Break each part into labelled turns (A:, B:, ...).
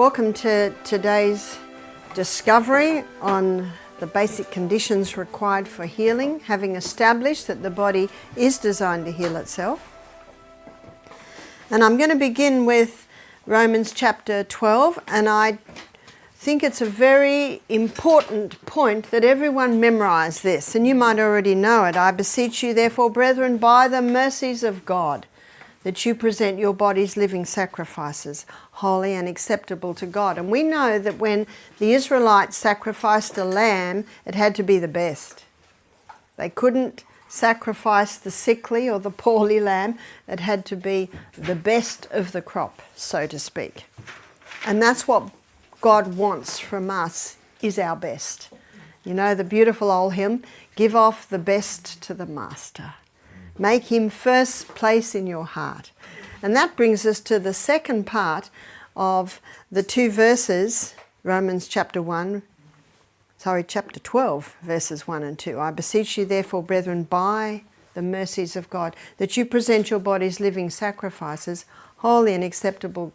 A: welcome to today's discovery on the basic conditions required for healing, having established that the body is designed to heal itself. And I'm going to begin with Romans chapter 12, and I think it's a very important point that everyone memorize this, and you might already know it. I beseech you, therefore, brethren, by the mercies of God, that you present your bodies living sacrifices, holy and acceptable to God. And we know that when the Israelites sacrificed a lamb, it had to be the best. They couldn't sacrifice the sickly or the poorly lamb. It had to be the best of the crop, so to speak. And that's what God wants from us, is our best. You know the beautiful old hymn, give off the best to the master. Make him first place in your heart. And that brings us to the second part of the two verses, chapter 12, verses 1 and 2. I beseech you, therefore, brethren, by the mercies of God, that you present your bodies living sacrifices, holy and acceptable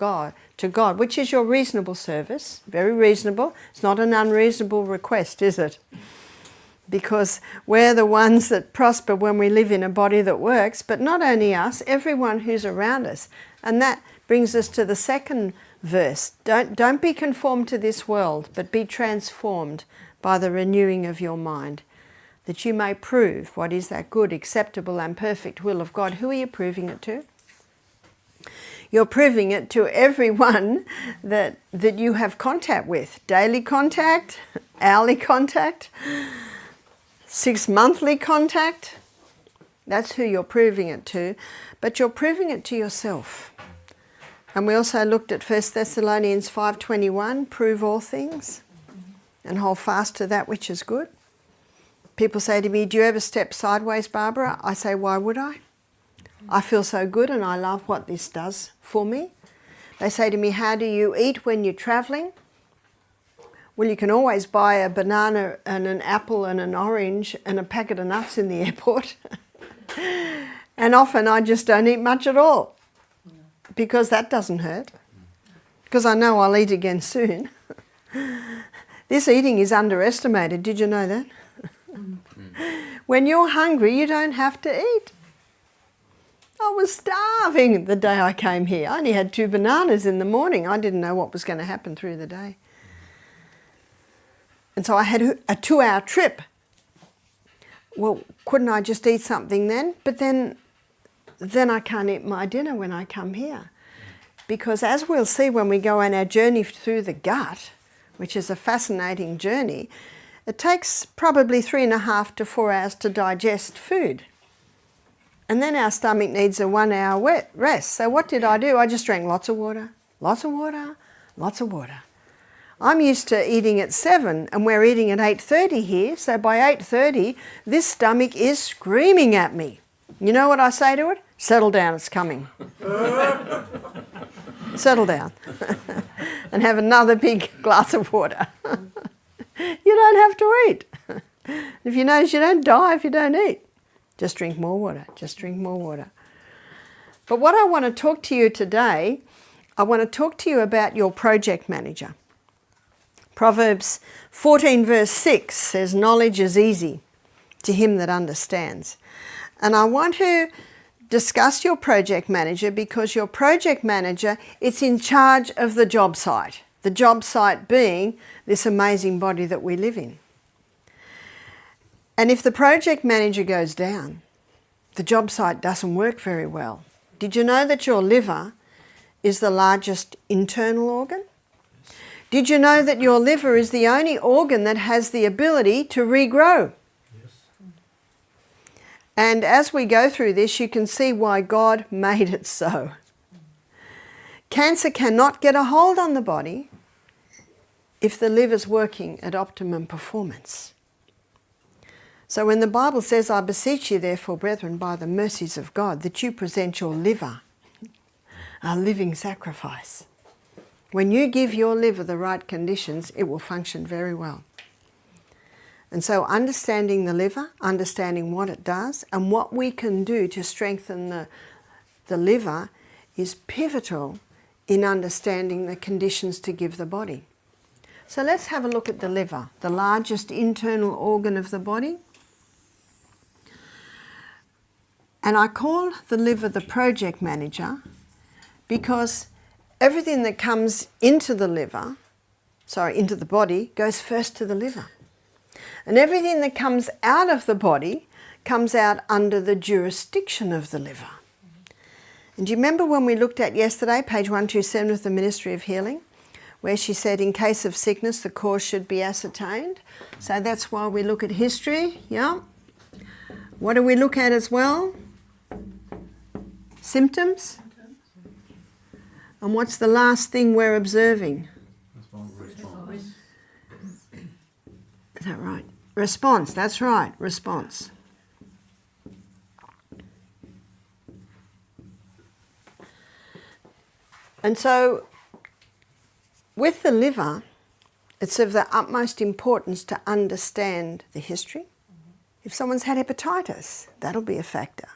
A: to God, which is your reasonable service. Very reasonable. It's not an unreasonable request, is it? Because we're the ones that prosper when we live in a body that works, but not only us, everyone who's around us. And that brings us to the second verse. Don't be conformed to this world, but be transformed by the renewing of your mind, that you may prove what is that good, acceptable, and perfect will of God. Who are you proving it to? You're proving it to everyone that you have contact with. Daily contact, hourly contact, 6-monthly contact. That's who you're proving it to. But you're proving it to yourself. And we also looked at 1 Thessalonians 5:21, prove all things and hold fast to that which is good. People say to me, do you ever step sideways, Barbara? I say, why would I? I feel so good and I love what this does for me. They say to me, how do you eat when you're travelling? Well, you can always buy a banana and an apple and an orange and a packet of nuts in the airport. And often I just don't eat much at all because that doesn't hurt. Because I know I'll eat again soon. This eating is underestimated. Did you know that? When you're hungry, you don't have to eat. I was starving the day I came here. I only had 2 bananas in the morning. I didn't know what was going to happen through the day. And so I had a 2-hour trip. Well, couldn't I just eat something then? But then I can't eat my dinner when I come here. Because as we'll see when we go on our journey through the gut, which is a fascinating journey, it takes probably 3.5 to 4 hours to digest food. And then our stomach needs a 1-hour rest. So what did I do? I just drank lots of water, lots of water, lots of water. I'm used to eating at 7 and we're eating at 8:30 here. So by 8:30, this stomach is screaming at me. You know what I say to it? Settle down, it's coming. Settle down. And have another big glass of water. You don't have to eat. If you notice, you don't die if you don't eat. Just drink more water, just drink more water. But what I want to talk to you today, I want to talk to you about your project manager. Proverbs 14 verse 6 says, knowledge is easy to him that understands. And I want to discuss your project manager because your project manager, it's in charge of the job site. The job site being this amazing body that we live in. And if the project manager goes down, the job site doesn't work very well. Did you know that your liver is the largest internal organ? Did you know that your liver is the only organ that has the ability to regrow? Yes. And as we go through this, you can see why God made it so. Cancer cannot get a hold on the body if the liver's working at optimum performance. So when the Bible says, I beseech you, therefore, brethren, by the mercies of God, that you present your liver a living sacrifice. When you give your liver the right conditions, it will function very well. And so understanding the liver, understanding what it does, and what we can do to strengthen the liver is pivotal in understanding the conditions to give the body. So let's have a look at the liver, the largest internal organ of the body. And I call the liver the project manager because everything that comes into the liver, into the body, goes first to the liver. And everything that comes out of the body comes out under the jurisdiction of the liver. And do you remember when we looked at yesterday, page 127 of the Ministry of Healing, where she said in case of sickness the cause should be ascertained? So that's why we look at history, yeah. What do we look at as well? Symptoms. And what's the last thing we're observing?
B: Response.
A: Is that right? Response, that's right, response. And so, with the liver, it's of the utmost importance to understand the history. If someone's had hepatitis, that'll be a factor.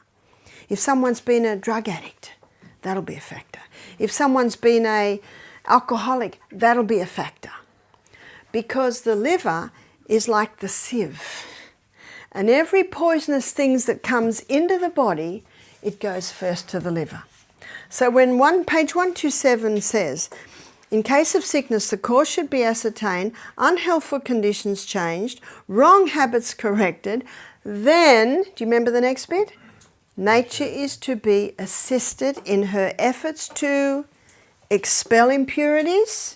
A: If someone's been a drug addict, that'll be a factor. If someone's been an alcoholic, that'll be a factor. Because the liver is like the sieve. And every poisonous thing that comes into the body, it goes first to the liver. So when page 127 says, in case of sickness, the cause should be ascertained, unhealthful conditions changed, wrong habits corrected, then, do you remember the next bit? Nature is to be assisted in her efforts to expel impurities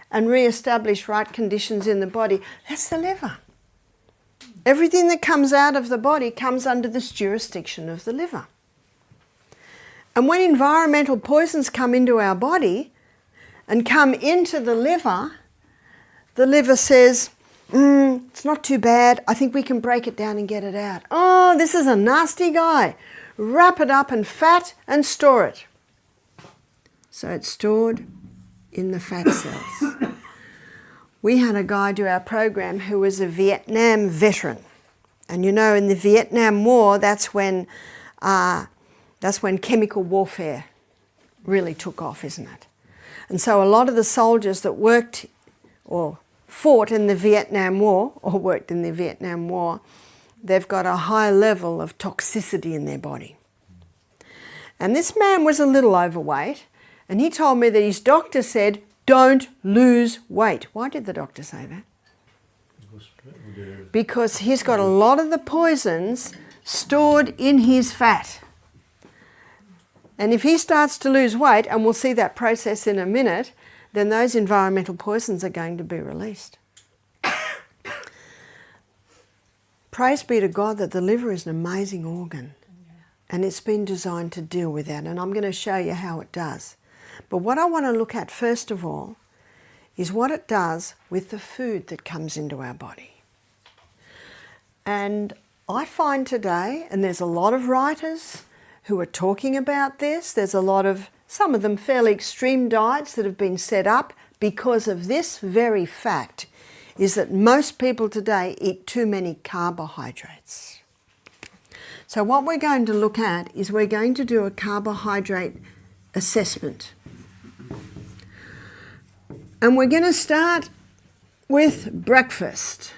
A: and re-establish right conditions in the body. That's the liver. Everything that comes out of the body comes under this jurisdiction of the liver. And when environmental poisons come into our body and come into the liver says, it's not too bad, I think we can break it down and get it out. Oh, this is a nasty guy. Wrap it up in fat and store it. So it's stored in the fat cells. We had a guy do our program who was a Vietnam veteran. And you know, in the Vietnam War, that's when chemical warfare really took off, isn't it? And so a lot of the soldiers that worked or fought in the Vietnam War, or worked in the Vietnam War, they've got a high level of toxicity in their body. And this man was a little overweight, and he told me that his doctor said, don't lose weight. Why did the doctor say that? Because he's got a lot of the poisons stored in his fat. And if he starts to lose weight, and we'll see that process in a minute, then those environmental poisons are going to be released. Praise be to God that the liver is an amazing organ. And it's been designed to deal with that. And I'm going to show you how it does. But what I want to look at first of all is what it does with the food that comes into our body. And I find today, and there's a lot of writers who are talking about this, there's a lot of, some of them fairly extreme diets that have been set up because of this very fact, is that most people today eat too many carbohydrates. So what we're going to look at is we're going to do a carbohydrate assessment. And we're going to start with breakfast.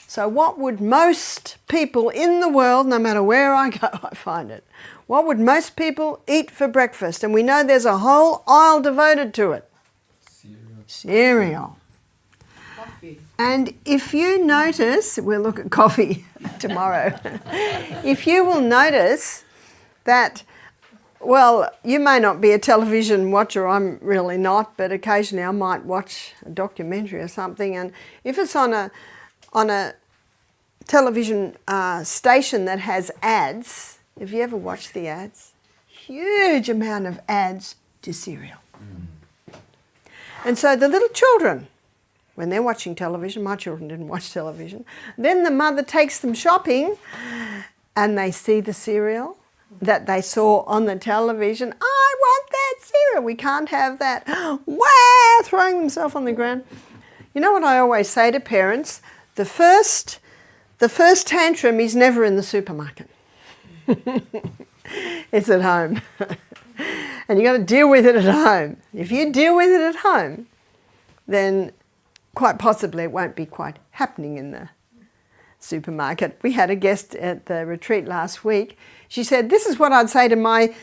A: So what would most people in the world, no matter where I go, I find it, what would most people eat for breakfast? And we know there's a whole aisle devoted to it. Cereal.
B: Coffee.
A: And if you notice, we'll look at coffee tomorrow. If you will notice that, well, you may not be a television watcher, I'm really not, but occasionally I might watch a documentary or something, and if it's on a television station that has ads, have you ever watched the ads? Huge amount of ads to cereal. And so the little children, when they're watching television, my children didn't watch television, then the mother takes them shopping and they see the cereal that they saw on the television. I want that cereal, we can't have that. Wow, throwing themselves on the ground. You know what I always say to parents? The first tantrum is never in the supermarket. It's at home. And you've got to deal with it at home. If you deal with it at home, then quite possibly it won't be quite happening in the supermarket. We had a guest at the retreat last week. She said, this is what I'd say to my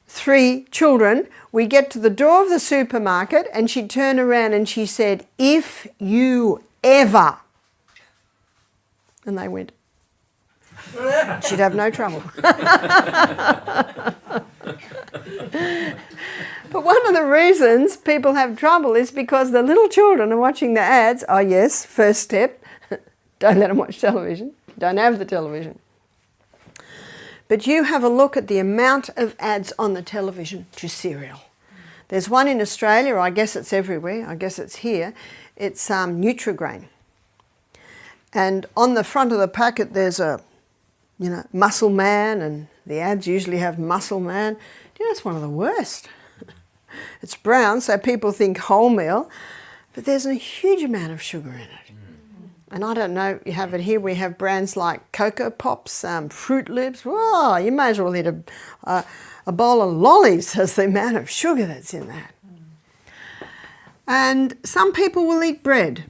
A: 3 children. We get to the door of the supermarket and she'd turn around and she said, if you ever. And they went. She'd have no trouble. But one of the reasons people have trouble is because the little children are watching the ads. Oh yes, first step, don't let them watch television. Don't have the television. But you have a look at the amount of ads on the television to cereal. There's one in Australia, I guess it's everywhere, I guess it's here. It's Nutrigrain. And on the front of the packet there's a, Muscle Man, and the ads usually have Muscle Man. It's one of the worst. It's brown, so people think wholemeal, but there's a huge amount of sugar in it. And I don't know, you have it here, we have brands like Cocoa Pops, Fruit Loops. Whoa, you may as well eat a bowl of lollies as the amount of sugar that's in that. And some people will eat bread.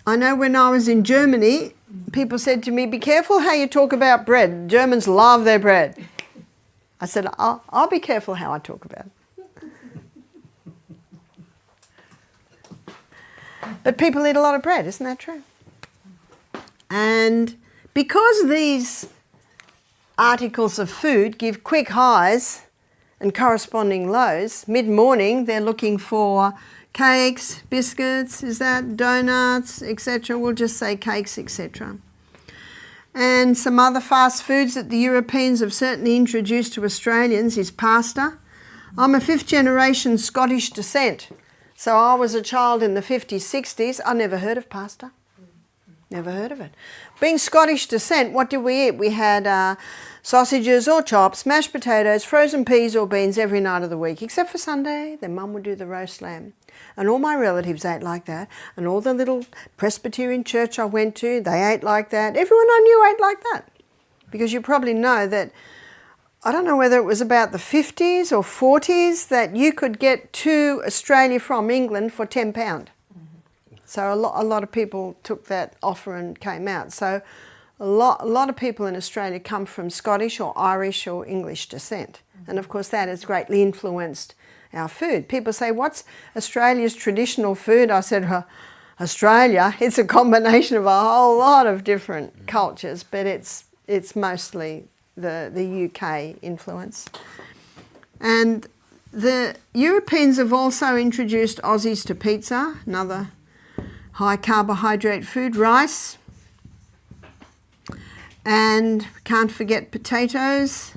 A: I know when I was in Germany, people said to me, be careful how you talk about bread. Germans love their bread. I said, I'll be careful how I talk about it. But people eat a lot of bread, isn't that true? And because these articles of food give quick highs and corresponding lows, mid-morning they're looking for cakes, biscuits, donuts, etc. We'll just say cakes, etc. And some other fast foods that the Europeans have certainly introduced to Australians is pasta. I'm a 5th generation Scottish descent. So I was a child in the 50s, 60s. I never heard of pasta. Never heard of it. Being Scottish descent, what did we eat? We had sausages or chops, mashed potatoes, frozen peas or beans every night of the week, except for Sunday. Then Mum would do the roast lamb. And all my relatives ate like that. And all the little Presbyterian church I went to, they ate like that. Everyone I knew ate like that. Because you probably know that, I don't know whether it was about the 50s or 40s, that you could get to Australia from England for £10. So a lot of people took that offer and came out. So a lot of people in Australia come from Scottish or Irish or English descent. And of course that has greatly influenced our food. People say, what's Australia's traditional food? I said, Australia, it's a combination of a whole lot of different cultures, but it's mostly the UK influence. And the Europeans have also introduced Aussies to pizza, another high carbohydrate food, rice, and can't forget potatoes.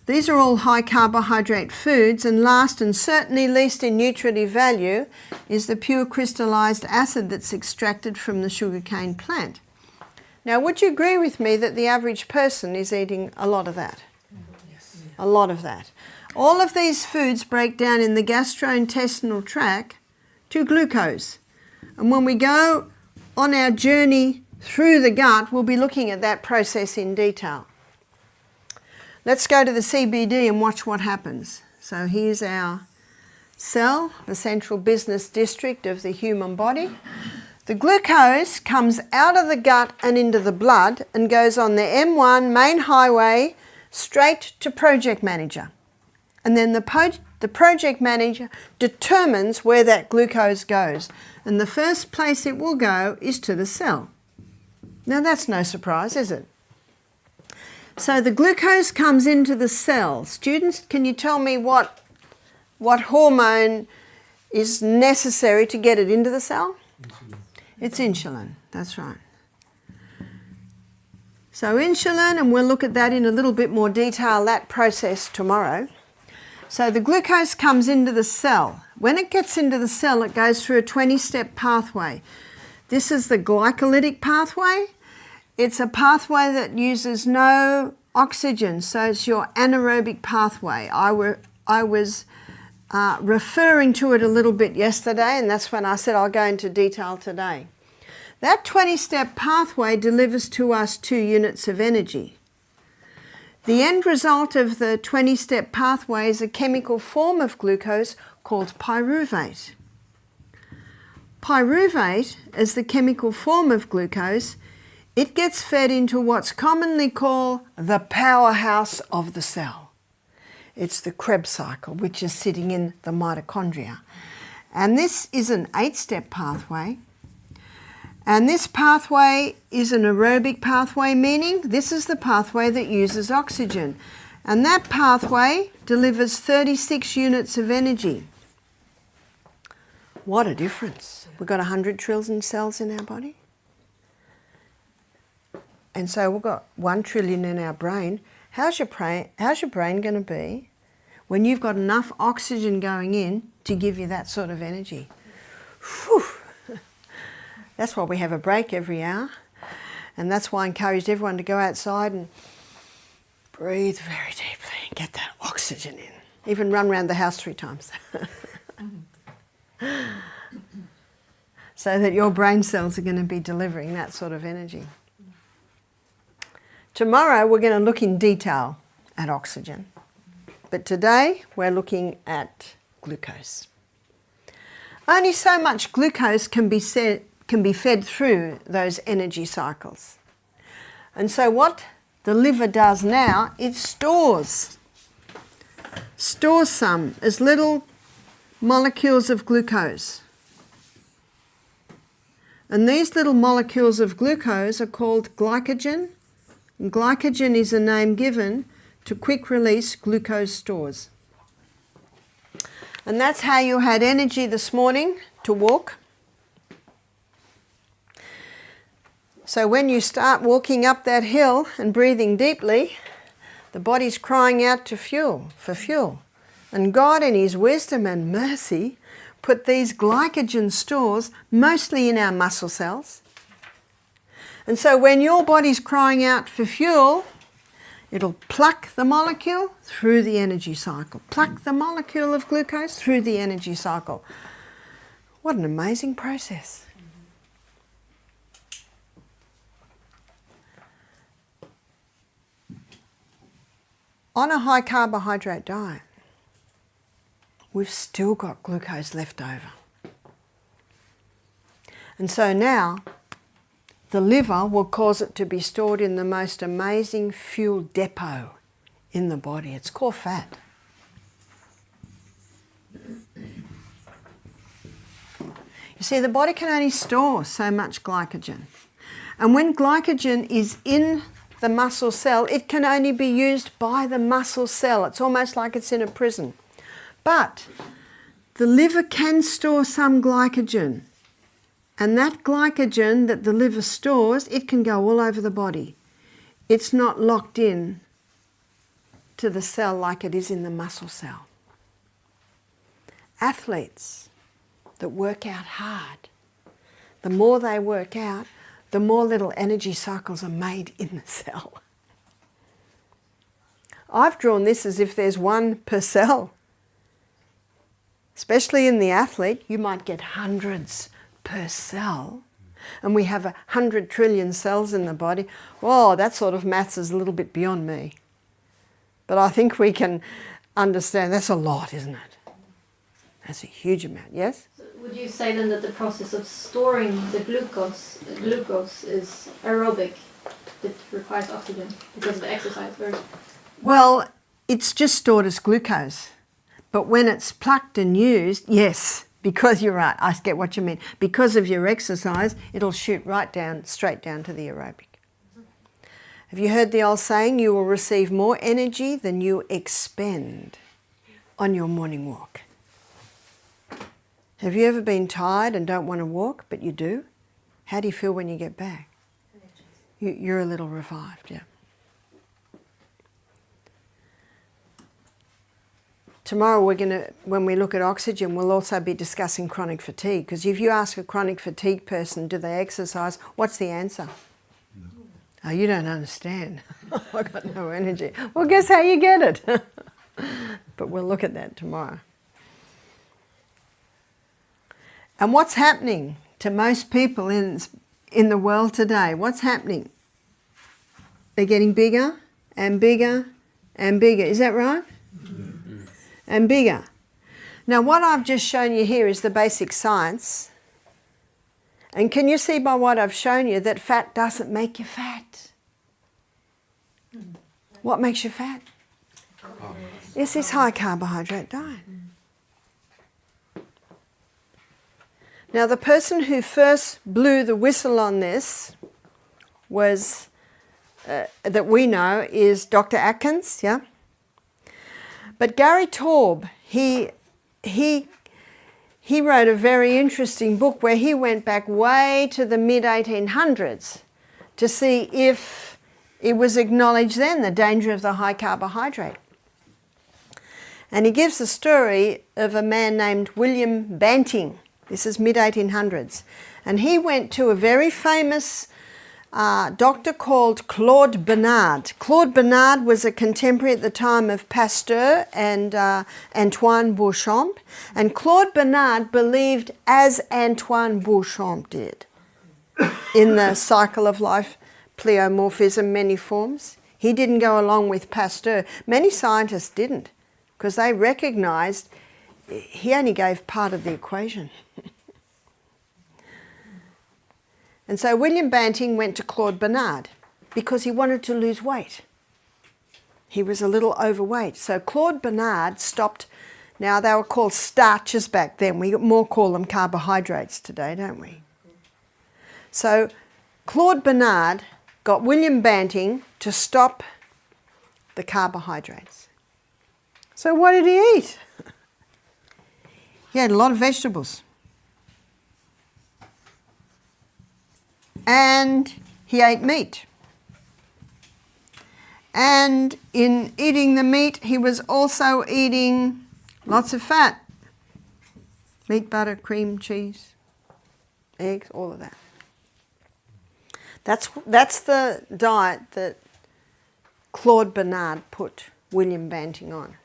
A: These are all high carbohydrate foods, and last and certainly least in nutritive value is the pure crystallized acid that's extracted from the sugarcane plant. Now, would you agree with me that the average person is eating a lot of that? Yes. A lot of that. All of these foods break down in the gastrointestinal tract to glucose. And when we go on our journey through the gut, we'll be looking at that process in detail. Let's go to the CBD and watch what happens. So here's our cell, the central business district of the human body. The glucose comes out of the gut and into the blood and goes on the M1 main highway straight to project manager. And then the project manager determines where that glucose goes. And the first place it will go is to the cell. Now that's no surprise, is it? So the glucose comes into the cell. Students, can you tell me what hormone is necessary to get it into the cell? Insulin. It's insulin, that's right. So insulin, and we'll look at that in a little bit more detail, that process tomorrow. So the glucose comes into the cell. When it gets into the cell, it goes through a 20-step pathway. This is the glycolytic pathway. It's a pathway that uses no oxygen, so it's your anaerobic pathway. I was referring to it a little bit yesterday, and that's when I said I'll go into detail today. That 20-step pathway delivers to us 2 units of energy. The end result of the 20-step pathway is a chemical form of glucose called pyruvate. Pyruvate, as the chemical form of glucose, it gets fed into what's commonly called the powerhouse of the cell. It's the Krebs cycle, which is sitting in the mitochondria. And this is an 8-step pathway. And this pathway is an aerobic pathway, meaning this is the pathway that uses oxygen. And that pathway delivers 36 units of energy. What a difference. We've got 100 trillion cells in our body. And so we've got 1 trillion in our brain. How's your brain going to be when you've got enough oxygen going in to give you that sort of energy? Whew. That's why we have a break every hour. And that's why I encouraged everyone to go outside and breathe very deeply and get that oxygen in. Even run around the house 3 times. So that your brain cells are going to be delivering that sort of energy. Tomorrow we're going to look in detail at oxygen. But today we're looking at glucose. Only so much glucose can be fed through those energy cycles. And so what the liver does now, it stores some as little molecules of glucose. And these little molecules of glucose are called glycogen. And glycogen is a name given to quick-release glucose stores. And that's how you had energy this morning to walk. So when you start walking up that hill and breathing deeply, the body's crying out for fuel. And God in His wisdom and mercy put these glycogen stores mostly in our muscle cells. And so when your body's crying out for fuel, it'll pluck the molecule through the energy cycle. Pluck the molecule of glucose through the energy cycle. What an amazing process. On a high carbohydrate diet, we've still got glucose left over. And so now, the liver will cause it to be stored in the most amazing fuel depot in the body. It's called fat. You see, the body can only store so much glycogen. And when glycogen is in the muscle cell, it can only be used by the muscle cell. It's almost like it's in a prison. But the liver can store some glycogen. And that glycogen that the liver stores, it can go all over the body. It's not locked in to the cell like it is in the muscle cell. Athletes that work out hard, the more they work out, the more little energy cycles are made in the cell. I've drawn this as if there's 1 per cell. Especially in the athlete, you might get hundreds per cell. And we have 100 trillion cells in the body. Whoa, that sort of maths is a little bit beyond me. But I think we can understand that's a lot, isn't it? That's a huge amount, yes?
C: So would you say then that the process of storing the glucose is aerobic? It requires oxygen because of the exercise?
A: Well, it's just stored as glucose. But when it's plucked and used, yes, because you're right, I get what you mean. Because of your exercise, it'll shoot right down, straight down to the aerobic. Have you heard the old saying, you will receive more energy than you expend on your morning walk? Have you ever been tired and don't want to walk, but you do? How do you feel when you get back? You're a little revived, yeah. Tomorrow when we look at oxygen, we'll also be discussing chronic fatigue. Because if you ask a chronic fatigue person, do they exercise? What's the answer? No. Oh, you don't understand. I've got no energy. Well, guess how you get it? But we'll look at that tomorrow. And what's happening to most people in the world today? What's happening? They're getting bigger and bigger and bigger. Is that right? And bigger. Now what I've just shown you here is the basic science. And can you see by what I've shown you that fat doesn't make you fat? What makes you fat? It's this high carbohydrate diet. Now the person who first blew the whistle on this was, that we know, is Dr. Atkins, yeah? But Gary Taube, he wrote a very interesting book where he went back way to the mid-1800s to see if it was acknowledged then, the danger of the high carbohydrate. And he gives the story of a man named William Banting. This is mid-1800s. And he went to a very famous doctor called Claude Bernard. Claude Bernard was a contemporary at the time of Pasteur and Antoine Béchamp. And Claude Bernard believed as Antoine Béchamp did in the cycle of life, pleomorphism, many forms. He didn't go along with Pasteur. Many scientists didn't, because they recognized he only gave part of the equation. And so William Banting went to Claude Bernard because he wanted to lose weight. He was a little overweight. So Claude Bernard stopped. Now they were called starches back then. We more call them carbohydrates today, don't we? So Claude Bernard got William Banting to stop the carbohydrates. So what did he eat? He had a lot of vegetables. And he ate meat. And in eating the meat, he was also eating lots of fat. Meat, butter, cream, cheese, eggs, all of that. That's the diet that Claude Bernard put William Banting on.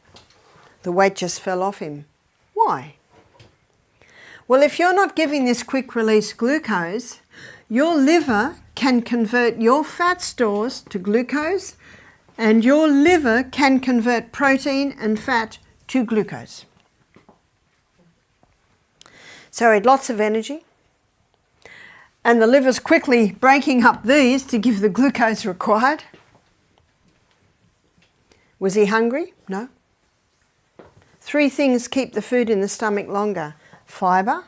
A: The weight just fell off him. Why? Well, if you're not giving this quick release glucose, your liver can convert your fat stores to glucose, and your liver can convert protein and fat to glucose. So he had lots of energy, and the liver's quickly breaking up these to give the glucose required. Was he hungry? No. 3 things keep the food in the stomach longer. Fibre,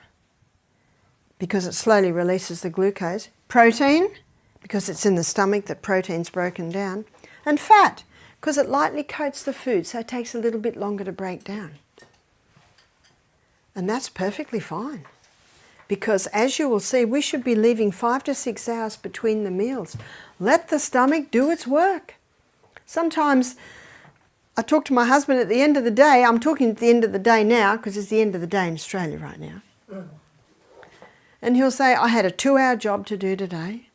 A: because it slowly releases the glucose. Protein, because it's in the stomach that protein's broken down. And fat, because it lightly coats the food, so it takes a little bit longer to break down. And that's perfectly fine. Because as you will see, we should be leaving 5 to 6 hours between the meals. Let the stomach do its work. Sometimes I talk to my husband at the end of the day. I'm talking at the end of the day now because it's the end of the day in Australia right now. And he'll say, I had a 2-hour job to do today,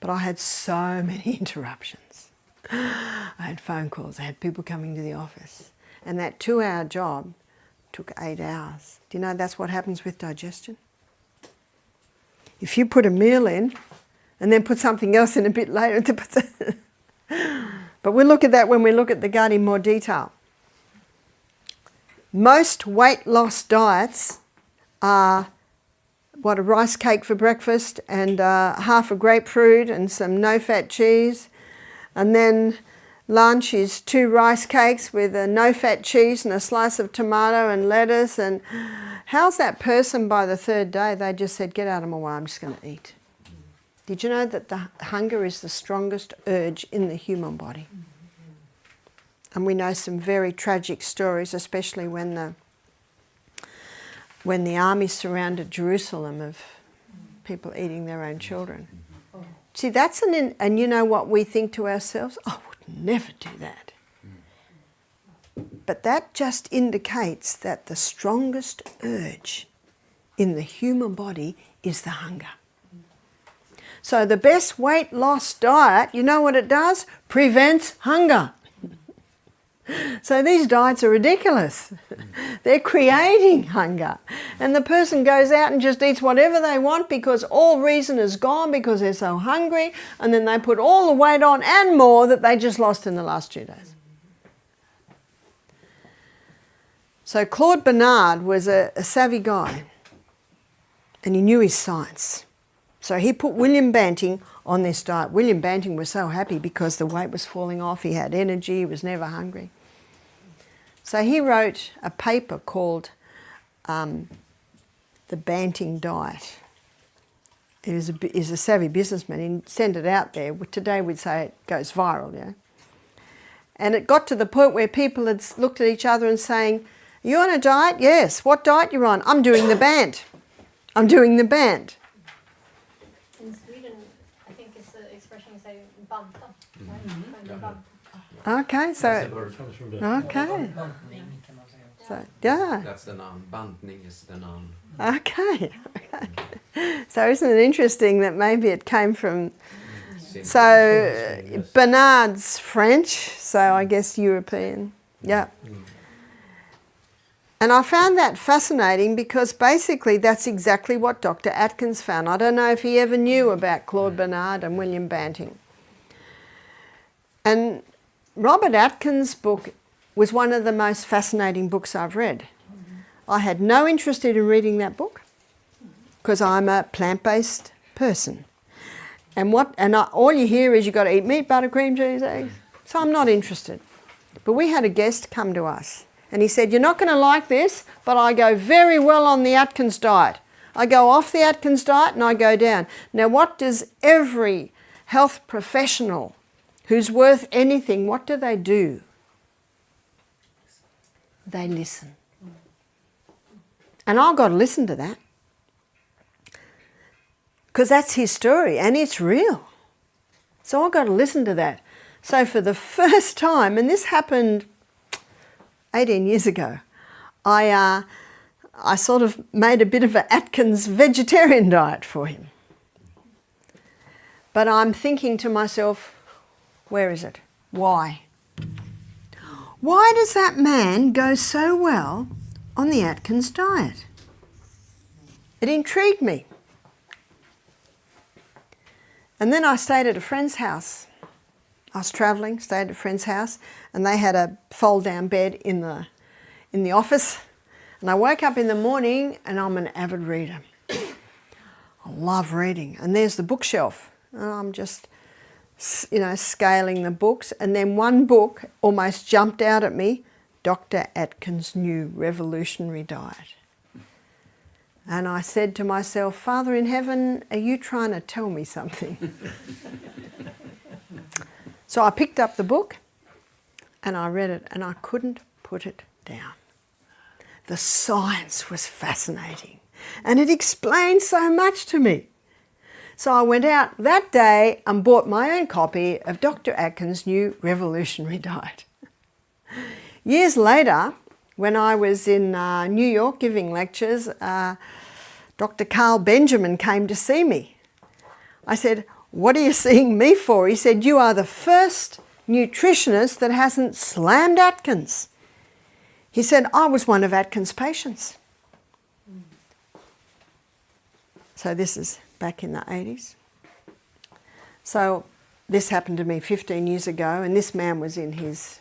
A: but I had so many interruptions. I had phone calls, I had people coming to the office. And that 2-hour job took 8 hours. Do you know that's what happens with digestion? If you put a meal in and then put something else in a bit later. But we'll look at that when we look at the gut in more detail. Most weight loss diets are a rice cake for breakfast and half a grapefruit and some no-fat cheese. And then lunch is 2 rice cakes with a no-fat cheese and a slice of tomato and lettuce. And how's that person by the 3rd day? They just said, get out of my way, I'm just going to eat. Did you know that the hunger is the strongest urge in the human body? And we know some very tragic stories, especially when the army surrounded Jerusalem, of people eating their own children. See, that's and you know what we think to ourselves? I would never do that. But that just indicates that the strongest urge in the human body is the hunger. So the best weight loss diet, you know what it does? Prevents hunger. So these diets are ridiculous. They're creating hunger. And the person goes out and just eats whatever they want because all reason is gone because they're so hungry, and then they put all the weight on and more that they just lost in the last 2 days. So Claude Bernard was a savvy guy, and he knew his science. So he put William Banting on this diet. William Banting was so happy because the weight was falling off, he had energy, he was never hungry. So he wrote a paper called The Banting Diet. He's a savvy businessman. He sent it out there. Today we'd say it goes viral, yeah. And it got to the point where people had looked at each other and saying, "Are you on a diet?" "Yes." "What diet you on?" "I'm doing the band. I'm doing the band."
C: In Sweden, I think it's the expression you say banta. Right?
A: Okay, so okay, so yeah.
B: That's the noun. Bantning is the noun.
A: Okay. So isn't it interesting that maybe it came from, so Bernard's French, so I guess European, yeah. And I found that fascinating because basically that's exactly what Dr. Atkins found. I don't know if he ever knew about Claude Bernard and William Banting. And Robert Atkins' book was one of the most fascinating books I've read. I had no interest in reading that book because I'm a plant-based person. And all you hear is you've got to eat meat, butter, cream cheese, eggs. So I'm not interested. But we had a guest come to us and he said, "You're not going to like this, but I go very well on the Atkins diet. I go off the Atkins diet and I go down." Now what does every health professional who's worth anything, what do? They listen. And I've got to listen to that. Because that's his story and it's real. So I've got to listen to that. So for the first time, and this happened 18 years ago, I sort of made a bit of an Atkins vegetarian diet for him. But I'm thinking to myself, where is it? Why? Why does that man go so well on the Atkins diet? It intrigued me. And then I stayed at a friend's house. I was travelling, stayed at a friend's house, and they had a fold-down bed in the office. And I woke up in the morning, and I'm an avid reader. I love reading. And there's the bookshelf. And I'm just, scaling the books. And then one book almost jumped out at me, Dr. Atkins' New Revolutionary Diet. And I said to myself, "Father in heaven, are you trying to tell me something?" So I picked up the book and I read it and I couldn't put it down. The science was fascinating and it explained so much to me. So I went out that day and bought my own copy of Dr. Atkins' New Revolutionary Diet. Years later, when I was in New York giving lectures, Dr. Carl Benjamin came to see me. I said, "What are you seeing me for?" He said, "You are the first nutritionist that hasn't slammed Atkins." He said, "I was one of Atkins' patients." So this is back in the 80s. So this happened to me 15 years ago, and this man was in his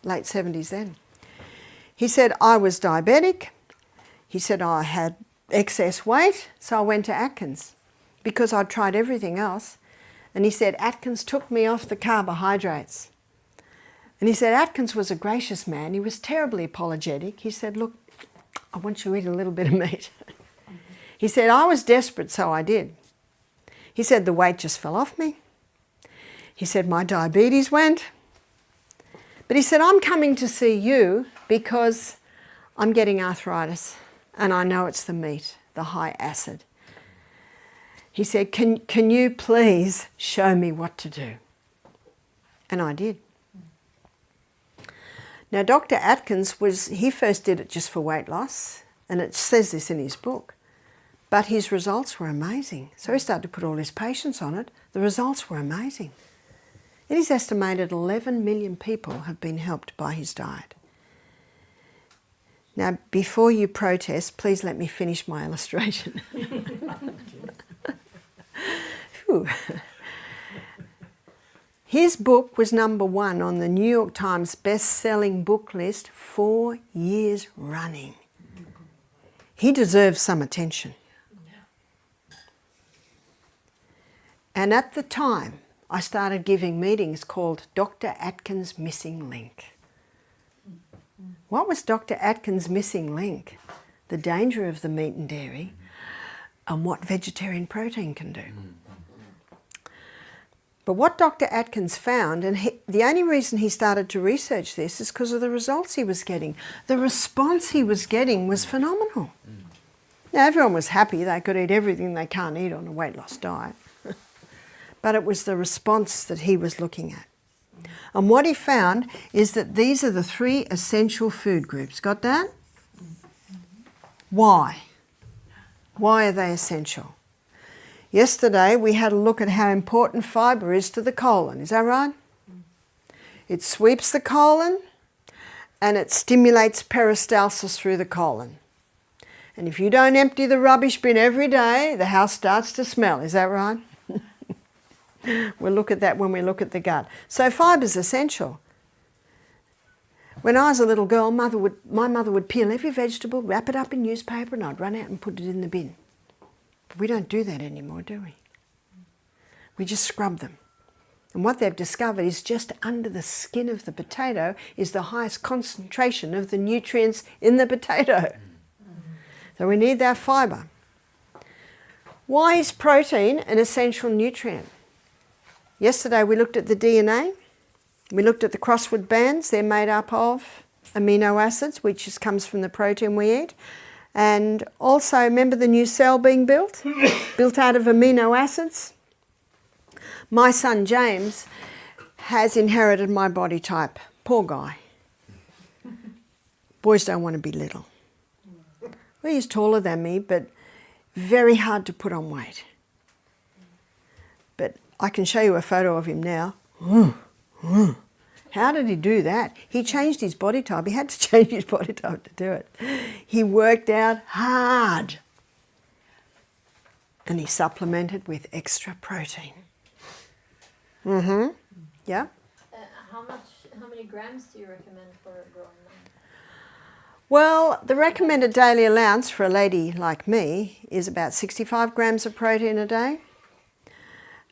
A: late 70s then. He said, "I was diabetic." He said, "I had excess weight, so I went to Atkins because I'd tried everything else." And he said, "Atkins took me off the carbohydrates." And he said, Atkins was a gracious man. He was terribly apologetic. He said, "Look, I want you to eat a little bit of meat." He said, "I was desperate, so I did." He said, "The weight just fell off me." He said, "My diabetes went." But he said, "I'm coming to see you because I'm getting arthritis and I know it's the meat, the high acid." He said, can you please show me what to do?" And I did. Now, Dr. Atkins he first did it just for weight loss, and it says this in his book, but his results were amazing. So he started to put all his patients on it. The results were amazing. It is estimated 11 million people have been helped by his diet. Now, before you protest, please let me finish my illustration. Phew. His book was #1 on the New York Times best-selling book list 4 years running. He deserves some attention. And at the time, I started giving meetings called Dr. Atkins' Missing Link. What was Dr. Atkins' missing link? The danger of the meat and dairy and what vegetarian protein can do. But what Dr. Atkins found, and the only reason he started to research this is because of the results he was getting. The response he was getting was phenomenal. Now, everyone was happy they could eat everything they can't eat on a weight loss diet. But it was the response that he was looking at. And what he found is that these are the 3 essential food groups. Got that? Why? Why are they essential? Yesterday we had a look at how important fibre is to the colon. Is that right? It sweeps the colon and it stimulates peristalsis through the colon. And if you don't empty the rubbish bin every day, the house starts to smell. Is that right? We'll look at that when we look at the gut. So fibre is essential. When I was a little girl, my mother would peel every vegetable, wrap it up in newspaper, and I'd run out and put it in the bin. But we don't do that anymore, do we? We just scrub them. And what they've discovered is just under the skin of the potato is the highest concentration of the nutrients in the potato. So we need that fibre. Why is protein an essential nutrient? Yesterday we looked at the DNA. We looked at the crossword bands. They're made up of amino acids, which comes from the protein we eat. And also, remember the new cell being built? Built out of amino acids. My son James has inherited my body type. Poor guy. Boys don't want to be little. Well, he's taller than me, but very hard to put on weight. But I can show you a photo of him now. How did he do that? He changed his body type. He had to change his body type to do it. He worked out hard. And he supplemented with extra protein. Yeah?
C: How many grams do you recommend for a grown man?
A: Well, the recommended daily allowance for a lady like me is about 65 grams of protein a day.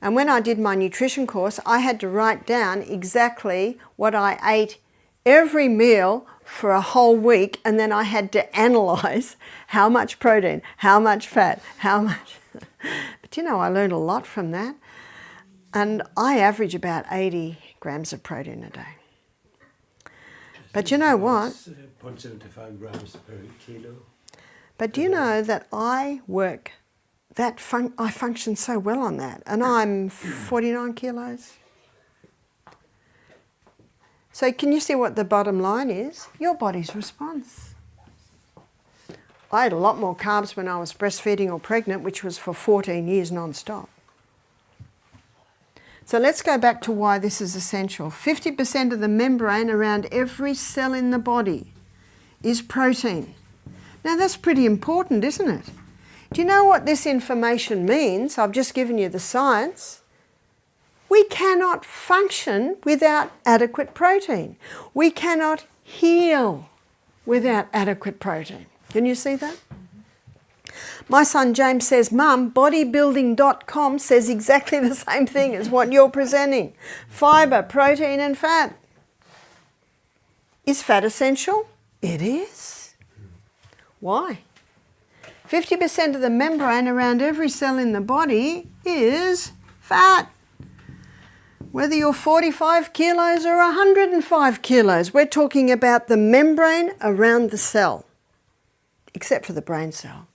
A: And when I did my nutrition course, I had to write down exactly what I ate every meal for a whole week, and then I had to analyse how much protein, how much fat, how much... But you know, I learned a lot from that. And I average about 80 grams of protein a day. But you know what?
D: 0.75 grams per kilo.
A: But do you know that I work... I function so well on that, and I'm 49 kilos. So can you see what the bottom line is? Your body's response. I ate a lot more carbs when I was breastfeeding or pregnant, which was for 14 years non-stop. So let's go back to why this is essential. 50% of the membrane around every cell in the body is protein. Now that's pretty important, isn't it? Do you know what this information means? I've just given you the science. We cannot function without adequate protein. We cannot heal without adequate protein. Can you see that? My son James says, Mum, bodybuilding.com says exactly the same thing as what you're presenting. Fibre, protein and fat. Is fat essential? It is. Why? 50% of the membrane around every cell in the body is fat. Whether you're 45 kilos or 105 kilos, we're talking about the membrane around the cell, except for the brain cell.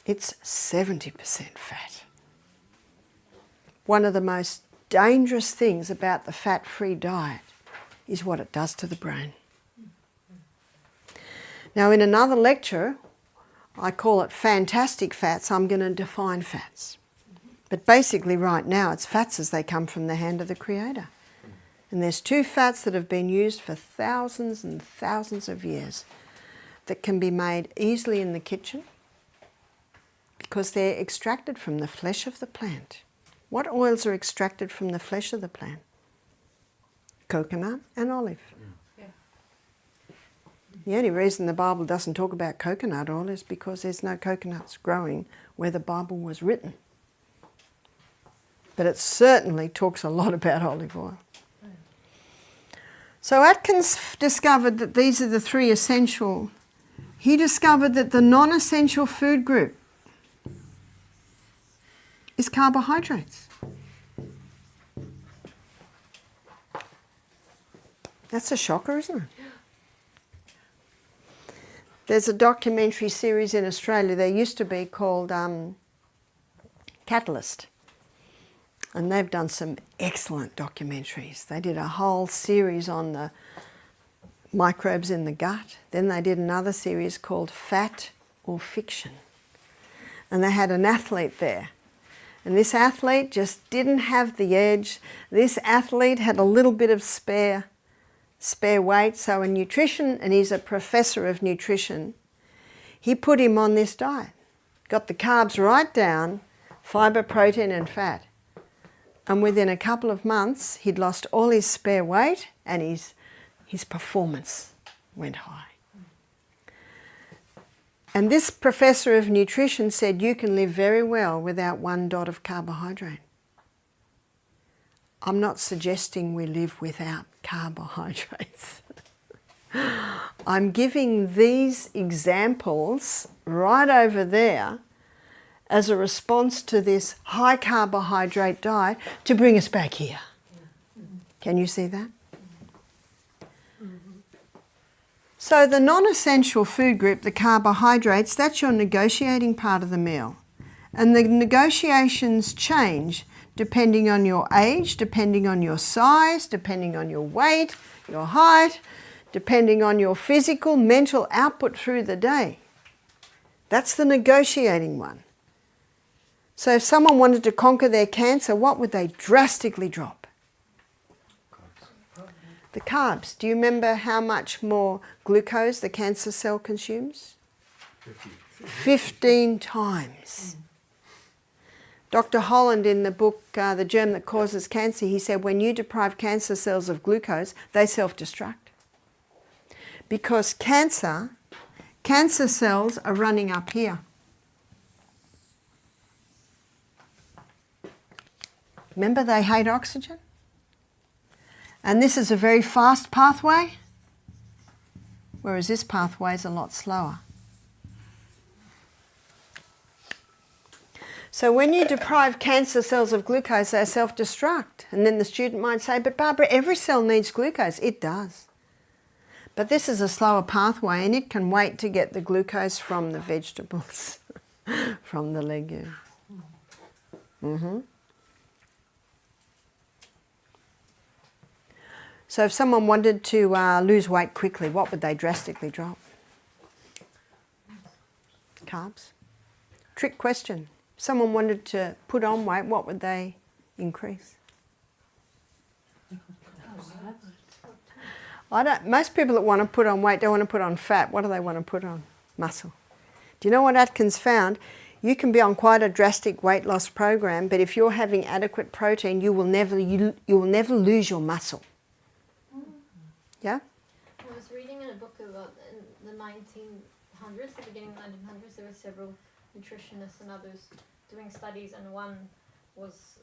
A: It's 70% fat. One of the most dangerous things about the fat-free diet is what it does to the brain. Now, in another lecture, I call it fantastic fats. I'm going to define fats. But basically right now it's fats as they come from the hand of the Creator. And there's 2 fats that have been used for thousands and thousands of years that can be made easily in the kitchen because they're extracted from the flesh of the plant. What oils are extracted from the flesh of the plant? Coconut and olive.
C: Yeah.
A: The only reason the Bible doesn't talk about coconut oil is because there's no coconuts growing where the Bible was written. But it certainly talks a lot about olive oil. So Atkins discovered that these are the three essential. He discovered that the non-essential food group is carbohydrates. That's a shocker, isn't it? There's a documentary series in Australia, there used to be, called Catalyst. And they've done some excellent documentaries. They did a whole series on the microbes in the gut. Then they did another series called Fat or Fiction. And they had an athlete there. And this athlete just didn't have the edge. This athlete had a little bit of spare weight. So in nutrition, and he's a professor of nutrition, he put him on this diet. Got the carbs right down, fibre, protein and fat. And within a couple of months, he'd lost all his spare weight and his performance went high. And this professor of nutrition said you can live very well without one dot of carbohydrate. I'm not suggesting we live without carbohydrates. I'm giving these examples right over there as a response to this high carbohydrate diet to bring us back here. Can you see that? So the non-essential food group, the carbohydrates, that's your negotiating part of the meal. And the negotiations change depending on your age, depending on your size, depending on your weight, your height, depending on your physical, mental output through the day. That's the negotiating one. So if someone wanted to conquer their cancer, what would they drastically drop? The carbs. Do you remember how much more glucose the cancer cell consumes? 15 times. Dr. Holland, in the book, The Germ That Causes Cancer, he said when you deprive cancer cells of glucose, they self-destruct. Because cancer cells are running up here. Remember, they hate oxygen? And this is a very fast pathway, whereas this pathway is a lot slower. So when you deprive cancer cells of glucose, they self-destruct. And then the student might say, but Barbara, every cell needs glucose. It does. But this is a slower pathway, and it can wait to get the glucose from the vegetables, from the legumes. So if someone wanted to lose weight quickly, what would they drastically drop? Carbs. Trick question. If someone wanted to put on weight, what would they increase? Most people that want to put on weight don't want to put on fat. What do they want to put on? Muscle. Do you know what Atkins found? You can be on quite a drastic weight loss program, but if you're having adequate protein, you will never lose your muscle. Yeah?
C: I was reading in a book about in the 1900s, the beginning of the 1900s, there were several nutritionists and others doing studies, and one was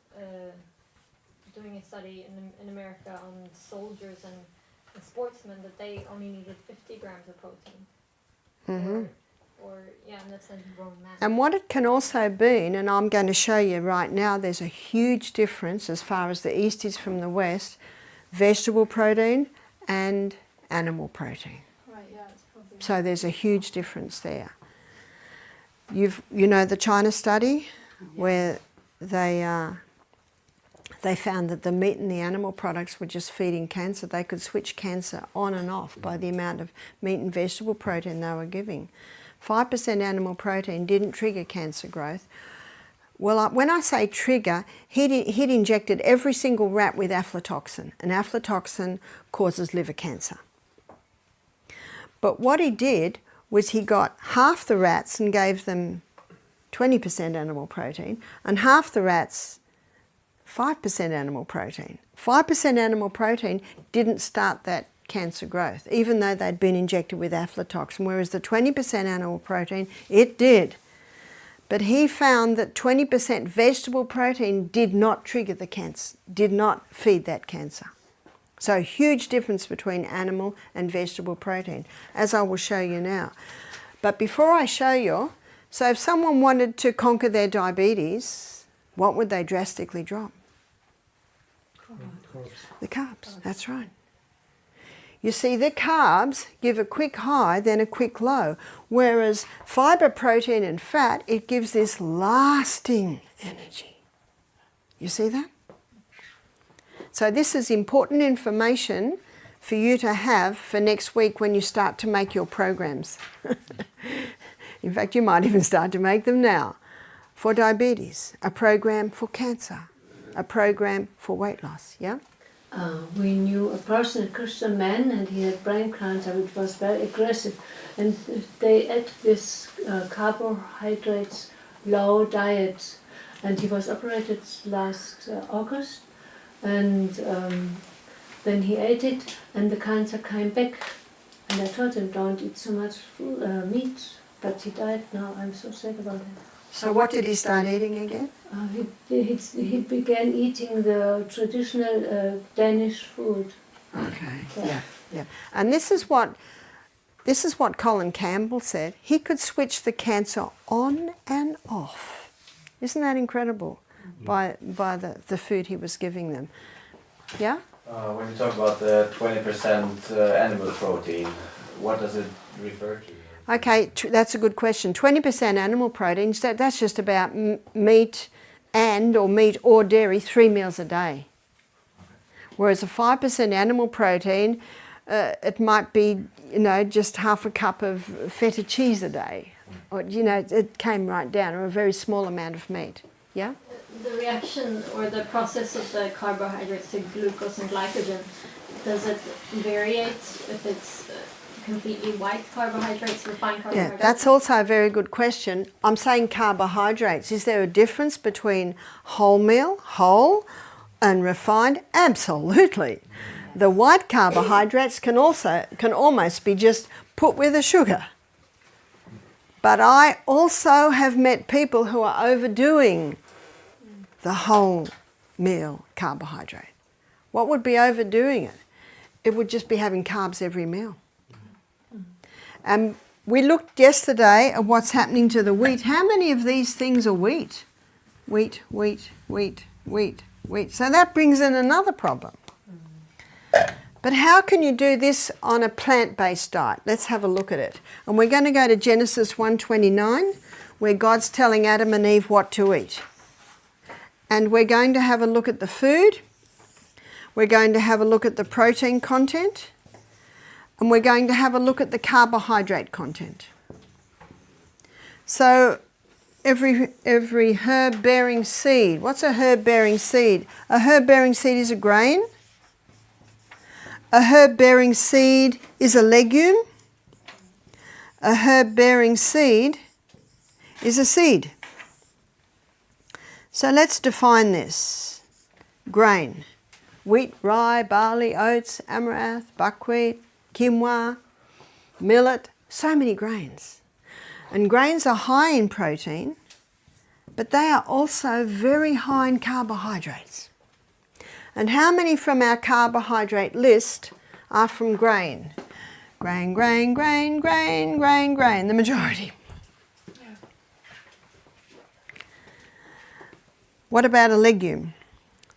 C: doing a study in America on soldiers and sportsmen, that they only needed 50 grams of protein. And that's a grown man.
A: And what it can also be, and I'm going to show you right now, there's a huge difference as far as the East is from the West, vegetable protein and animal protein.
C: Right, yeah, it's probably.
A: So there's a huge difference there. You know the China study where they found that the meat and the animal products were just feeding cancer. They could switch cancer on and off by the amount of meat and vegetable protein they were giving. 5% animal protein didn't trigger cancer growth. Well, when I say trigger, he'd injected every single rat with aflatoxin, and aflatoxin causes liver cancer. But what he did was he got half the rats and gave them 20% animal protein, and half the rats 5% animal protein. 5% animal protein didn't start that cancer growth, even though they'd been injected with aflatoxin, whereas the 20% animal protein, it did. But he found that 20% vegetable protein did not trigger the cancer, did not feed that cancer. So a huge difference between animal and vegetable protein, as I will show you now. But before I show you, so if someone wanted to conquer their diabetes, what would they drastically drop? The carbs, that's right. You see, the carbs give a quick high, then a quick low, whereas fibre, protein and fat, it gives this lasting energy. You see that? So this is important information for you to have for next week when you start to make your programs. In fact, you might even start to make them now. For diabetes, a program for cancer, a program for weight loss, yeah?
E: We knew a person, a Christian man, and he had brain cancer, which was very aggressive. And they ate this carbohydrates, low diet. And he was operated last August. And then he ate it, and the cancer came back. And I told him, don't eat so much meat. But he died now. I'm so sad about it.
A: So what did he start eating again?
E: He began eating the traditional Danish food.
A: Okay, yeah. And this is what Colin Campbell said. He could switch the cancer on and off. Isn't that incredible? By the food he was giving them. Yeah?
F: When you talk about the 20% animal protein, what does it refer to?
A: Okay, that's a good question. 20% animal proteins, that's just about meat or dairy 3 meals a day. Whereas a 5% animal protein, it might be, just half a cup of feta cheese a day. Or, it came right down, or a very small amount of meat. Yeah?
C: The reaction or the process of the carbohydrates to glucose and glycogen, does it variate if it's completely white carbohydrates, refined carbohydrates?
A: Yeah, that's also a very good question. I'm saying carbohydrates. Is there a difference between whole and refined? Absolutely. The white carbohydrates can almost be just put with the sugar. But I also have met people who are overdoing the whole meal carbohydrate. What would be overdoing it? It would just be having carbs every meal. And we looked yesterday at what's happening to the wheat. How many of these things are wheat? Wheat. So that brings in another problem. But how can you do this on a plant-based diet? Let's have a look at it. And we're going to go to Genesis 1:29, where God's telling Adam and Eve what to eat. And we're going to have a look at the food. We're going to have a look at the protein content. And we're going to have a look at the carbohydrate content. So every herb-bearing seed. What's a herb-bearing seed? A herb-bearing seed is a grain. A herb-bearing seed is a legume. A herb-bearing seed is a seed. So let's define this. Grain. Wheat, rye, barley, oats, amaranth, buckwheat, quinoa, millet, so many grains. And grains are high in protein, but they are also very high in carbohydrates. And how many from our carbohydrate list are from grain? Grain, the majority. What about a legume?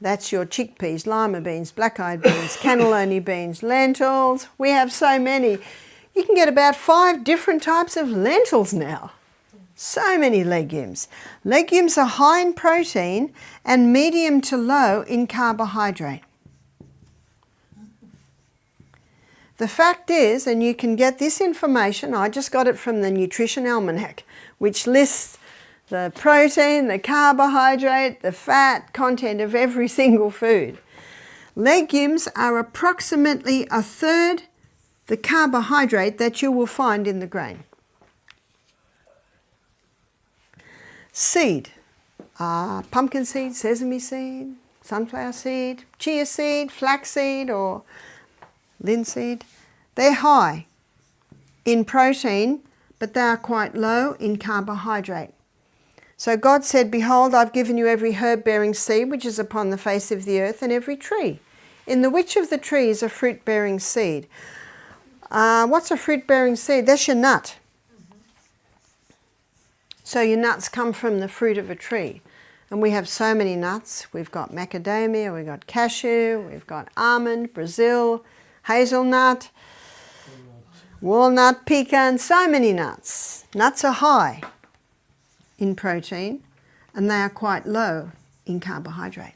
A: That's your chickpeas, lima beans, black-eyed beans, cannellini beans, lentils. We have so many. You can get about 5 different types of lentils now. So many legumes. Legumes are high in protein and medium to low in carbohydrate. The fact is, and you can get this information, I just got it from the Nutrition Almanac, which lists the protein, the carbohydrate, the fat content of every single food. Legumes are approximately 1/3 the carbohydrate that you will find in the grain. Seed. Pumpkin seed, sesame seed, sunflower seed, chia seed, flaxseed or linseed, they're high in protein, but they are quite low in carbohydrate. So God said, behold, I've given you every herb-bearing seed which is upon the face of the earth, and every tree. In the which of the trees a fruit-bearing seed? What's a fruit-bearing seed? That's your nut. So your nuts come from the fruit of a tree. And we have so many nuts. We've got macadamia, we've got cashew, we've got almond, Brazil, hazelnut, walnut, pecan, so many nuts. Nuts are high in protein and they are quite low in carbohydrate.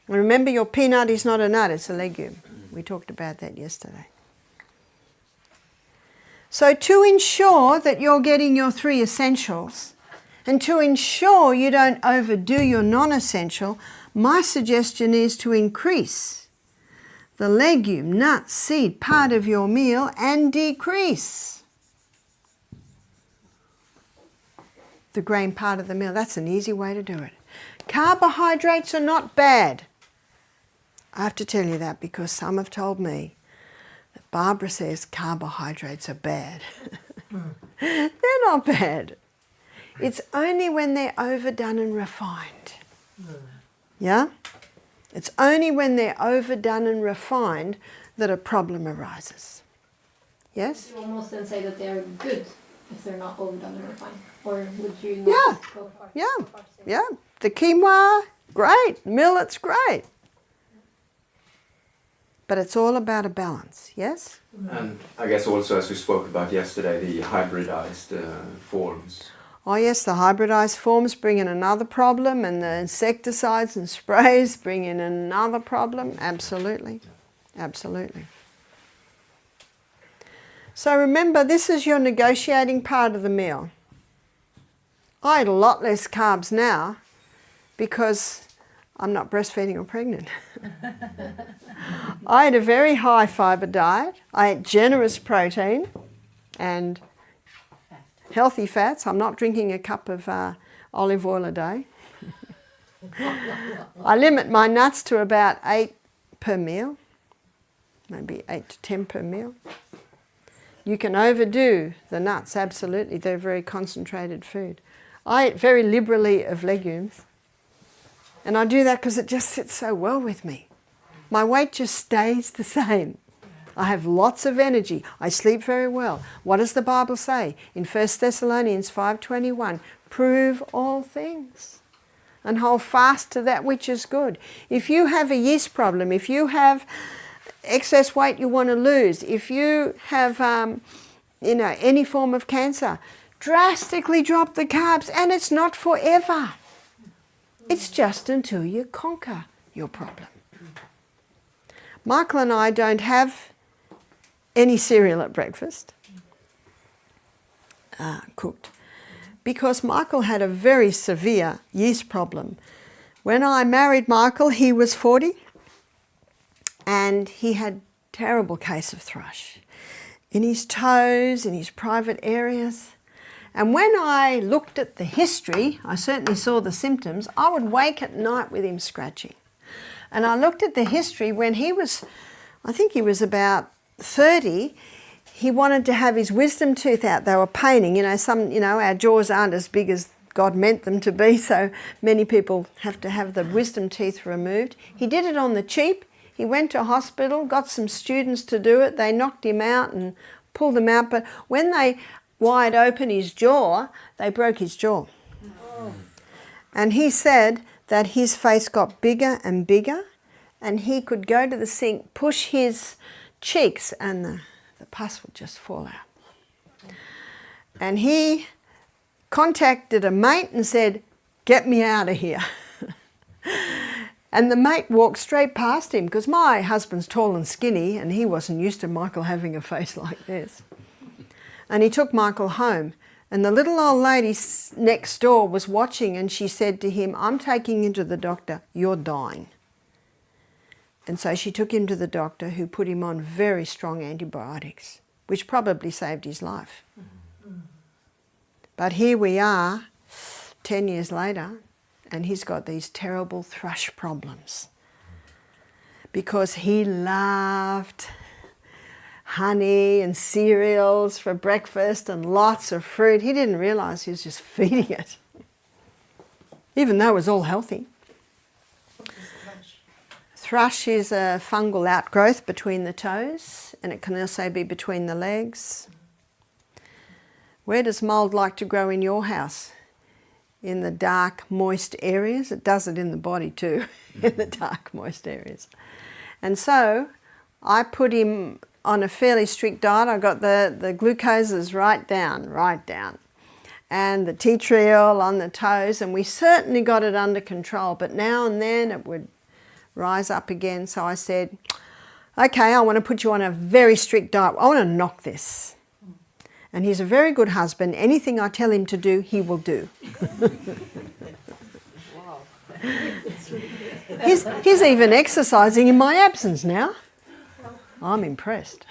A: And remember, your peanut is not a nut, it's a legume. We talked about that yesterday. So to ensure that you're getting your 3 essentials, and to ensure you don't overdo your non-essential, my suggestion is to increase the legume, nut, seed part of your meal and decrease the grain part of the meal. That's an easy way to do it. Carbohydrates are not bad. I have to tell you that because some have told me that Barbara says carbohydrates are bad. They're not bad. It's only when they're overdone and refined. Yeah? It's only when they're overdone and refined that a problem arises. Yes?
C: You almost then say that they're good if they're not overdone and refined. Or would you not
A: Yeah.
C: go far?
A: Yeah.
C: so far to say
A: Yeah. The quinoa, great. Millet's great. But it's all about a balance, yes?
B: And I guess also, as we spoke about yesterday, the hybridized forms.
A: Oh yes, the hybridized forms bring in another problem, and the insecticides and sprays bring in another problem. Absolutely. Absolutely. So remember, this is your negotiating part of the meal. I eat a lot less carbs now because I'm not breastfeeding or pregnant. I eat a very high fibre diet. I eat generous protein and healthy fats. I'm not drinking a cup of olive oil a day. I limit my nuts to about 8 per meal, maybe 8 to 10 per meal. You can overdo the nuts, absolutely. They're very concentrated food. I eat very liberally of legumes. And I do that because it just sits so well with me. My weight just stays the same. I have lots of energy. I sleep very well. What does the Bible say? In 1 Thessalonians 5:21, prove all things and hold fast to that which is good. If you have a yeast problem, if you have excess weight you want to lose, if you have any form of cancer, drastically drop the carbs, and it's not forever. It's just until you conquer your problem. Michael and I don't have any cereal at breakfast, cooked, because Michael had a very severe yeast problem. When I married Michael, he was 40, and he had terrible case of thrush in his toes, in his private areas. And when I looked at the history, I certainly saw the symptoms. I would wake at night with him scratching. And I looked at the history when he was, I think he was about 30, he wanted to have his wisdom tooth out. They were paining, our jaws aren't as big as God meant them to be, so many people have to have the wisdom teeth removed. He did it on the cheap. He went to hospital, got some students to do it. They knocked him out and pulled him out, but when they wired open his jaw, they broke his jaw. Oh. And he said that his face got bigger and bigger, and he could go to the sink, push his cheeks, and the pus would just fall out. And he contacted a mate and said, "Get me out of here." And the mate walked straight past him, because my husband's tall and skinny, and he wasn't used to Michael having a face like this. And he took Michael home, and the little old lady next door was watching, and she said to him, "I'm taking you to the doctor, you're dying." And so she took him to the doctor, who put him on very strong antibiotics, which probably saved his life. Mm-hmm. But here we are, 10 years later, and he's got these terrible thrush problems because he loved honey and cereals for breakfast and lots of fruit. He didn't realize he was just feeding it, even though it was all healthy. Thrush is a fungal outgrowth between the toes, and it can also be between the legs. Where does mould like to grow in your house? In the dark, moist areas. It does it in the body too, in the dark, moist areas. And so I put him on a fairly strict diet. I got the glucoses right down. And the tea tree oil on the toes, and we certainly got it under control, but now and then it would rise up again. So I said, okay, I want to put you on a very strict diet. I want to knock this. And he's a very good husband. Anything I tell him to do, he will do.
E: Wow.
A: He's even exercising in my absence now. I'm impressed.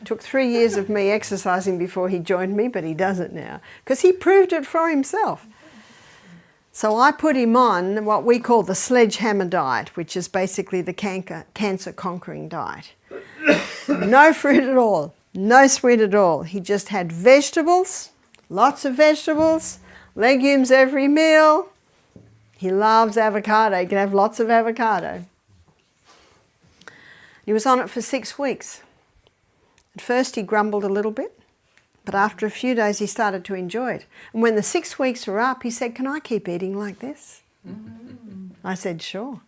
A: Took 3 years of me exercising before he joined me, but he does it now because he proved it for himself. So I put him on what we call the sledgehammer diet, which is basically the cancer-conquering diet. No fruit at all, no sweet at all. He just had vegetables, lots of vegetables, legumes every meal. He loves avocado. He can have lots of avocado. He was on it for 6 weeks. At first he grumbled a little bit, but after a few days he started to enjoy it. And when the 6 weeks were up, he said, can I keep eating like this? Mm-hmm. I said, sure.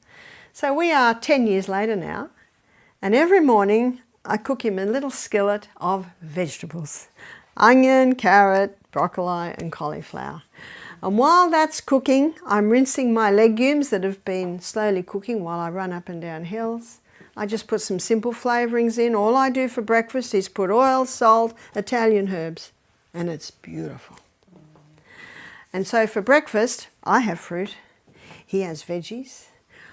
A: So we are 10 years later now, and every morning I cook him a little skillet of vegetables. Onion, carrot, broccoli and cauliflower. And while that's cooking, I'm rinsing my legumes that have been slowly cooking while I run up and down hills. I just put some simple flavourings in. All I do for breakfast is put oil, salt, Italian herbs, and it's beautiful. And so for breakfast, I have fruit. He has veggies.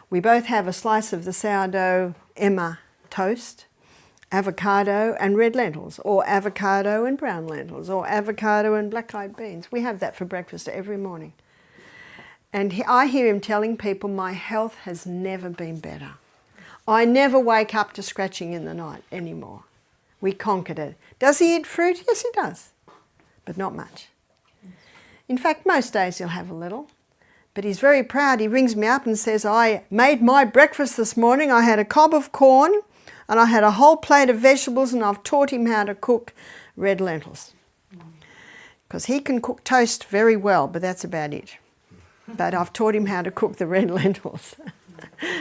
A: We both have a slice of the sourdough Emma toast, avocado and red lentils, or avocado and brown lentils, or avocado and black-eyed beans. We have that for breakfast every morning. And I hear him telling people, my health has never been better. I never wake up to scratching in the night anymore. We conquered it. Does he eat fruit? Yes, he does, but not much. In fact, most days he'll have a little, but he's very proud. He rings me up and says, I made my breakfast this morning. I had a cob of corn and I had a whole plate of vegetables, and I've taught him how to cook red lentils. Because he can cook toast very well, but that's about it. But I've taught him how to cook the red lentils.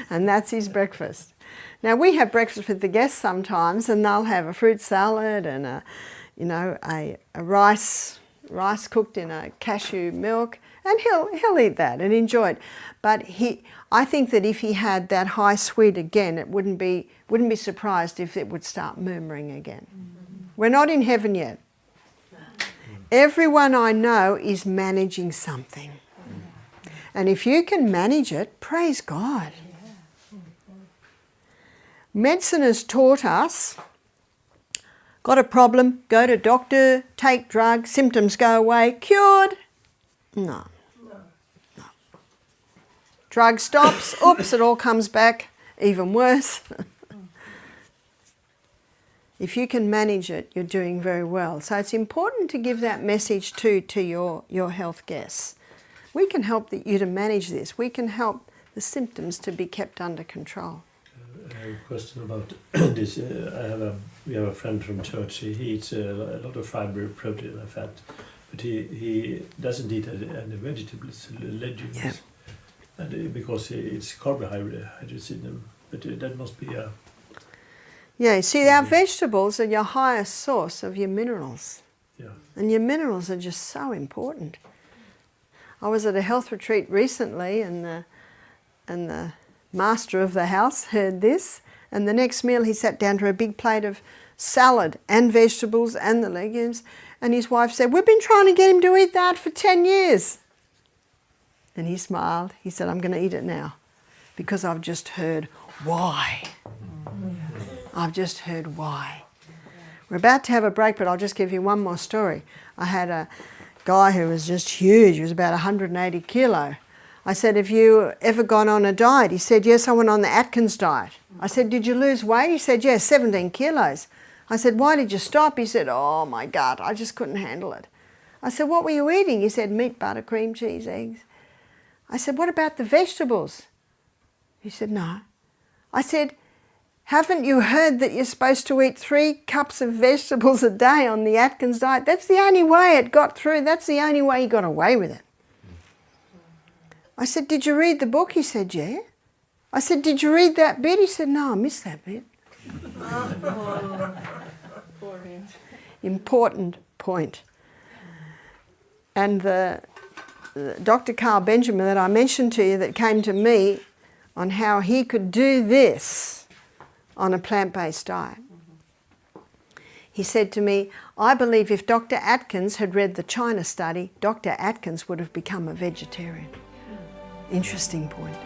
A: And that's his breakfast. Now we have breakfast with the guests sometimes, and they'll have a fruit salad and a rice cooked in a cashew milk, and he'll eat that and enjoy it. But I think that if he had that high sweet again, it wouldn't be surprised if it would start murmuring again. Mm-hmm. We're not in heaven yet. Everyone I know is managing something. And if you can manage it, praise God. Medicine has taught us, got a problem, go to doctor, take drug, symptoms go away, cured. No. Drug stops, oops, it all comes back, even worse. If you can manage it, you're doing very well. So it's important to give that message to your health guests. We can help you to manage this. We can help the symptoms to be kept under control.
D: I have a question about this. We have a friend from church. He eats a lot of fiber, protein and fat, but he doesn't eat any vegetables, legumes.
A: Yeah.
D: And because it's carbohydrates in them. But that must be a...
A: Yeah, see, our vegetables are your highest source of your minerals.
D: Yeah.
A: And your minerals are just so important. I was at a health retreat recently, and the master of the house heard this, and the next meal he sat down to a big plate of salad and vegetables and the legumes, and his wife said, we've been trying to get him to eat that for 10 years. And he smiled. He said, I'm going to eat it now because I've just heard why. I've just heard why. We're about to have a break, but I'll just give you one more story. I had a guy who was just huge. He was about 180 kilo. I said, have you ever gone on a diet? He said, yes, I went on the Atkins diet. I said, did you lose weight? He said, yes, 17 kilos. I said, why did you stop? He said, oh my God, I just couldn't handle it. I said, what were you eating? He said, meat, butter, cream, cheese, eggs. I said, what about the vegetables? He said, no. I said, haven't you heard that you're supposed to eat 3 cups of vegetables a day on the Atkins diet? That's the only way it got through. That's the only way he got away with it. I said, did you read the book? He said, yeah. I said, did you read that bit? He said, no, I missed that bit. Important point. And the Dr. Carl Benjamin that I mentioned to you that came to me on how he could do this on a plant-based diet. He said to me, I believe if Dr. Atkins had read the China study, Dr. Atkins would have become a vegetarian. Interesting point.